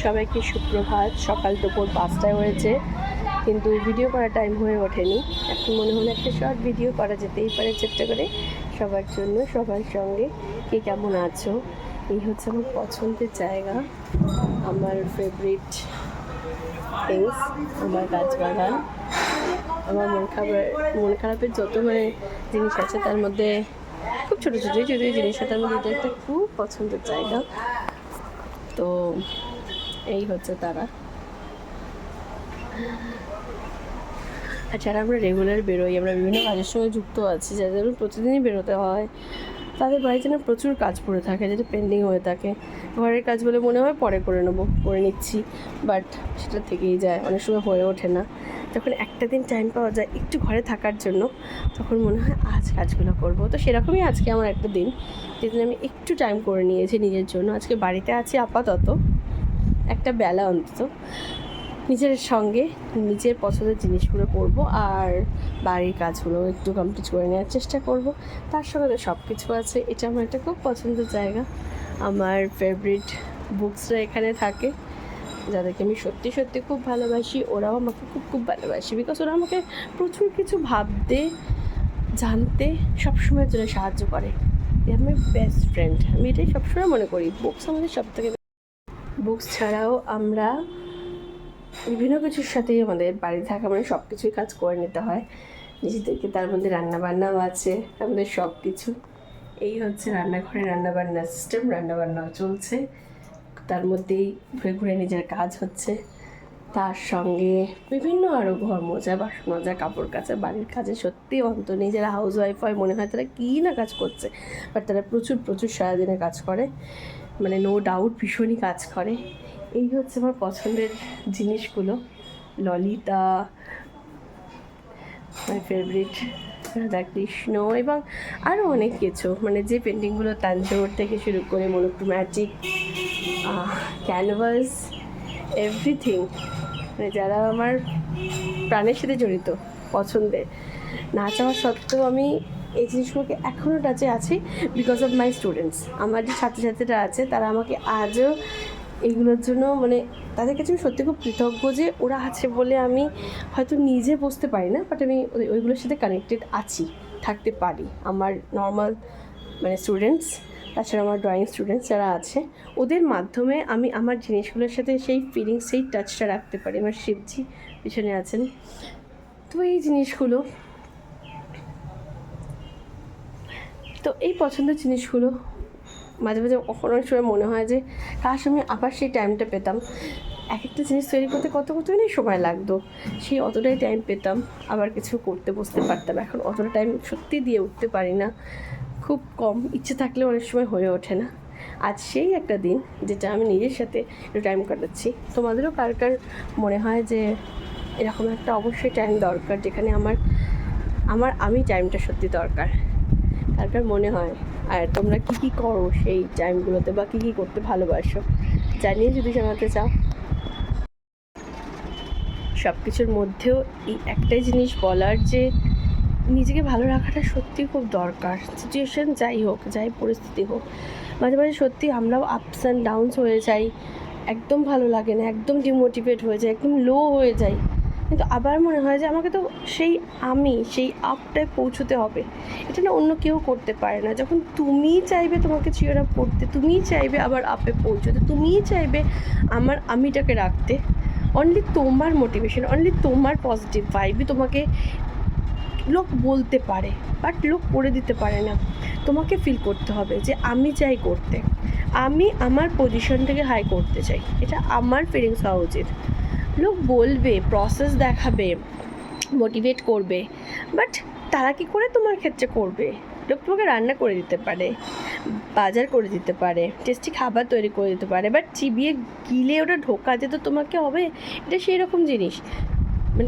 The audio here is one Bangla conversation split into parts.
সবাইকে সুপ্রভাত। সকাল দুপুর 5টায় হয়েছে, কিন্তু ভিডিও করার টাইম হয়ে ওঠেনি। এখন মনে হলো একটা শর্ট ভিডিও করা যেতেই পারে, চেষ্টা করে সবার জন্য, সবার সঙ্গে। কে কেমন আছো? এই হচ্ছে আমার পছন্দের জায়গা, আমার ফেভারিট থিংস, আমার গাছবাগান। আমার মন খারাপের যত জিনিস আছে তার মধ্যে খুব ছোটো ছোটোই যদিও জিনিস, তার মধ্যে এটা একটা খুব পছন্দের জায়গা। তো এই হচ্ছে তারা। আর যারা আমরা রেগুলার বেরোই, আমরা বিভিন্ন কাজের সঙ্গে যুক্ত আছি, যাদের প্রতিদিনই বেরোতে হয়, তাদের বাড়িতে না প্রচুর কাজ পড়ে থাকে, যেটা পেন্ডিং হয়ে থাকে। ঘরের কাজ বলে মনে হয় পরে করে নিচ্ছি, বাট সেটা থেকেই যায়, অনেক সময় হয়ে ওঠে না। যখন একটা দিন টাইম পাওয়া যায় একটু ঘরে থাকার জন্য, তখন মনে হয় আজ কাজগুলো করবো। তো সেরকমই আজকে আমার একটা দিন, যেদিন আমি একটু টাইম করে নিয়েছি নিজের জন্য। আজকে বাড়িতে আছি আপাতত, একটা বেলা অন্তত নিজের সঙ্গে নিজের পছন্দের জিনিসগুলো করব, আর বাড়ির কাজগুলো একটু কমপ্লিট করে নেওয়ার চেষ্টা করব। তার সঙ্গে তো সব কিছু আছে। এটা আমার একটা খুব পছন্দের জায়গা। আমার ফেভারিট বুকসরা এখানে থাকে, যাদেরকে আমি সত্যি সত্যি খুব ভালোবাসি। ওরাও আমাকে খুব খুব ভালোবাসি, বিকজ ওরা আমাকে প্রচুর কিছু ভাবতে, জানতে সবসময়ের জন্য সাহায্য করে। আমার বেস্ট ফ্রেন্ড, আমি এটাই সবসময় মনে করি। বুকস আমাদের সব থেকে, বুকস ছাড়াও আমরা বিভিন্ন কিছুর সাথেই আমাদের বাড়ি থাকা সব কিছুই কাজ করে নিতে হয় নিজেদেরকে। তার মধ্যে রান্নাবান্নাও আছে, আমাদের সব কিছু। এই হচ্ছে রান্নাঘরে রান্নাবান্নার সিস্টেম, রান্নাবান্নাও চলছে, তার মধ্যেই ঘুরে ঘুরে নিজের কাজ হচ্ছে। তার সঙ্গে বিভিন্ন আরও ঘর মোজা, বাসন মাজা, কাপড় কাচা, বাড়ির কাজে সত্যি অন্ত নেই। যারা হাউস ওয়াইফ হয় মনে হয় তারা কী না কাজ করছে, বাট তারা প্রচুর প্রচুর সারাদিনে কাজ করে, নো ডাউট ভীষণই কাজ করে। এই হচ্ছে আমার পছন্দের জিনিসগুলো। ললিতা, মাই ফেভারিট, রাধাকৃষ্ণ, এবং আরও অনেক কিছু, যে পেন্টিংগুলো তাঞ্জোর থেকে শুরু করে মনোক্রোম্যাটিক, ক্যানভাস, এভরিথিং, যারা আমার প্রাণের সাথে জড়িত, পছন্দের। না চাওয়া সত্ত্বেও আমি এই জিনিসগুলোকে এখনও টাচে আছি, বিকজ অফ মাই স্টুডেন্টস। আমার যে ছাত্রছাত্রীরা আছে, তারা আমাকে আজও এইগুলোর জন্য তাদের কাছে আমি সত্যি খুব কৃতজ্ঞ যে ওরা আছে বলে আমি হয়তো নিজে বুঝতে পারি না, বাট আমি ওইগুলোর সাথে কানেক্টেড আছি, থাকতে পারি। আমার নর্মাল স্টুডেন্টস, তাছাড়া আমার ড্রয়িং স্টুডেন্টস যারা আছে, ওদের মাধ্যমে আমি আমার জিনিসগুলোর সাথে সেই ফিলিংস, সেই টাচটা রাখতে পারি। আমার শিবজি পিছনে আছেন। তো এই জিনিসগুলো, তো এই পছন্দের জিনিসগুলো মাঝে মাঝে অনেক সময় মনে হয় যে কাশ আমি আবার সেই টাইমটা পেতাম। এক একটা জিনিস তৈরি করতে কতদিনই সময় লাগতো, সেই অতটাই টাইম পেতাম, আবার কিছু করতে বসতে পারতাম। এখন অতটা টাইম সত্যি দিয়ে উঠতে পারি না, খুব কম। ইচ্ছে থাকলেও অনেক সময় হয়ে ওঠে না। আজ সেই একটা দিন যেটা আমি নিজের সাথে একটু টাইম কাটাচ্ছি। তোমাদেরও কার কার মনে হয় যে এরকম একটা অবশ্যই টাইম দরকার, যেখানে আমি টাইমটা সত্যি দরকার? কার কার মনে হয়? আর তোমরা কী করো সেই টাইমগুলোতে, বা কী করতে ভালোবাসো জানিয়ে যদি জানাতে চাও। সব কিছুর মধ্যেও এই একটাই জিনিস বলার, যে নিজেকে ভালো রাখাটা সত্যিই খুব দরকার। সিচুয়েশান যাই হোক, যাই পরিস্থিতি হোক, মাঝে মাঝে সত্যি আমরাও আপস অ্যান্ড ডাউনস হয়ে যাই, একদম ভালো লাগে না, একদম ডিমোটিভেট হয়ে যায়, একদম লো হয়ে যাই। কিন্তু আবার মনে হয় যে আমাকে তো সেই আপটায় পৌঁছতে হবে। এটা না অন্য কেউ করতে পারে না। যখন তুমিই চাইবে তোমাকে চিয়ার আপ করতে, তুমিই চাইবে আবার আপে পৌঁছতে, তুমিই চাইবে আমিটাকে রাখতে, অনলি তোমার মোটিভেশন, অনলি তোমার পজিটিভ ভাইবই তোমাকে লোক বলতে পারে, বাট লোক করে দিতে পারে না। তোমাকে ফিল করতে হবে যে আমি চাই করতে, আমি আমার পজিশনটাকে হাই করতে চাই, এটা আমার ফিলিংস হওয়া উচিত। লোক বলবে, প্রসেস দেখাবে, মোটিভেট করবে, বাট তারা কি করে তোমার ক্ষেত্রে করবে? লোক তোমাকে রান্না করে দিতে পারে, বাজার করে দিতে পারে, টেস্টি খাবার তৈরি করে দিতে পারে, বাট চিবিয়ে গিলে ওটা ঢোকাতে তো তোমাকে হবে। এটা সেই রকম জিনিস,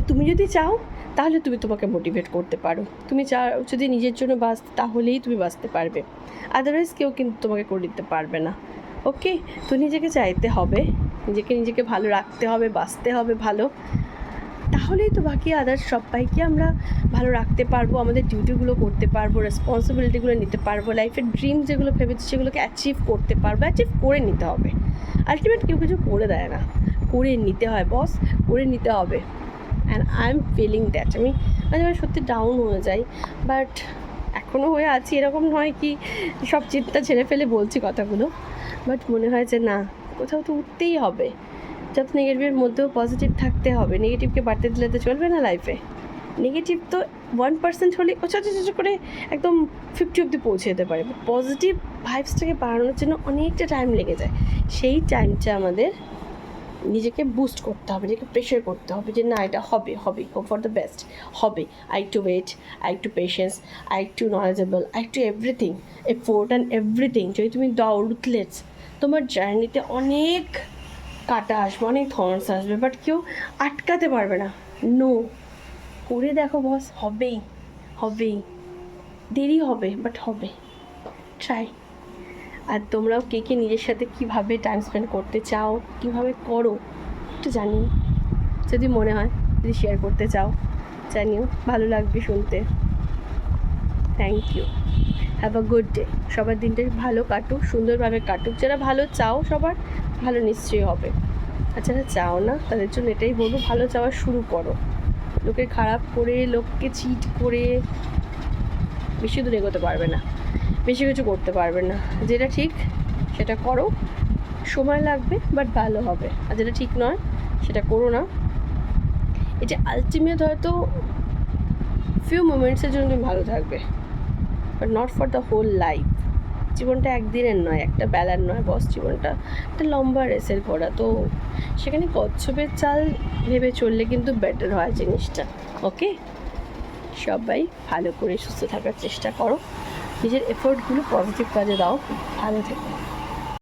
তুমি যদি চাও তাহলে তুমি তোমাকে মোটিভেট করতে পারো। তুমি চাও যদি নিজের জন্য বাঁচতে, তাহলেই তুমি বাঁচতে পারবে, আদারওয়াইজ কেউ কিন্তু তোমাকে করে দিতে পারবে না। ওকে, তো নিজেকে চাইতে হবে, নিজেকে ভালো রাখতে হবে, বাঁচতে হবে ভালো, তাহলে তাহলেই তো বাকি আদার্স সবাইকে আমরা ভালো রাখতে পারবো, আমাদের ডিউটিগুলো করতে পারবো, রেসপন্সিবিলিটিগুলো নিতে পারবো, লাইফের ড্রিম যেগুলো ভেবেছি সেগুলোকে অ্যাচিভ করতে পারবো। অ্যাচিভ করে নিতে হবে, আলটিমেট কেউ কিছু করে দেয় না, করে নিতে হয় বস, করে নিতে হবে। And I am feeling that. আমি মাঝে মাঝে সত্যি ডাউন হয়ে যাই, বাট এখনও হয়ে আছি, এরকম নয় কি সব চিন্তা ছেড়ে ফেলে বলছি কথাগুলো, বাট মনে হয় যে না, কোথাও তো উঠতেই হবে। যত নেগেটিভের মধ্যেও পজিটিভ থাকতে হবে, নেগেটিভকে বাড়তে দিলে তো চলবে না লাইফে। নেগেটিভ তো 1% হলে ছোটো করে একদম 50 অব্দি পৌঁছে যেতে পারে, বাট পজিটিভ ভাইবসটাকে বাড়ানোর জন্য অনেকটা টাইম লেগে যায়। সেই টাইমটা আমাদের নিজেকে বুস্ট করতে হবে, নিজেকে প্রেশার করতে হবে যে না, এটা হবে, হোপ ফর দ্য বেস্ট, হবে। আই একটু ওয়েট, আই একটু পেশেন্স, আই একটু নলেজেবল, আই একটু এভরিথিং, এফোর্ট অ্যান্ড এভরিথিং। যদি তুমি দাও রুথলেস, তোমার জার্নিতে অনেক কাটা আসবে, অনেক থর্নস আসবে, বাট কেউ আটকাতে পারবে না। নো, করে দেখো বস, হবেই, দেরি হবে, বাট হবে। ট্রাই। আর তোমরাও কে কে নিজের সাথে কীভাবে টাইম স্পেন্ড করতে চাও, কীভাবে করো একটু জানিও। যদি মনে হয়, যদি শেয়ার করতে চাও জানিও, ভালো লাগবে শুনতে। Thank you, have a good day. সবার দিনটা ভালো কাটুক, সুন্দরভাবে কাটুক। যারা ভালো চাও সবার ভালো নিশ্চয়ই হবে, আর যারা চাও না তাদের জন্য এটাই বলবো, ভালো চাওয়া শুরু করো। লোকের খারাপ করে, লোককে চিট করে বেশি দূর এগোতে পারবে না, বেশি কিছু করতে পারবে না। যেটা ঠিক সেটা করো, সময় লাগবে বাট ভালো হবে। আর যেটা ঠিক নয় সেটা করো না। এটা আলটিমেট হয়তো ফিউ মোমেন্টসের জন্য তুমি ভালো থাকবে, but not for the whole life. জীবনটা একদিনের নয়, একটা বেলার নয় বস, জীবনটা একটা লম্বা রেসের ঘোড়া। তো সেখানে কচ্ছপের চাল ভেবে চললে কিন্তু বেটার হয় জিনিসটা। ওকে, সবাই ভালো করে সুস্থ থাকার চেষ্টা করো, নিজের এফোর্টগুলো পজিটিভ কাজে দাও। ভালো থেকো।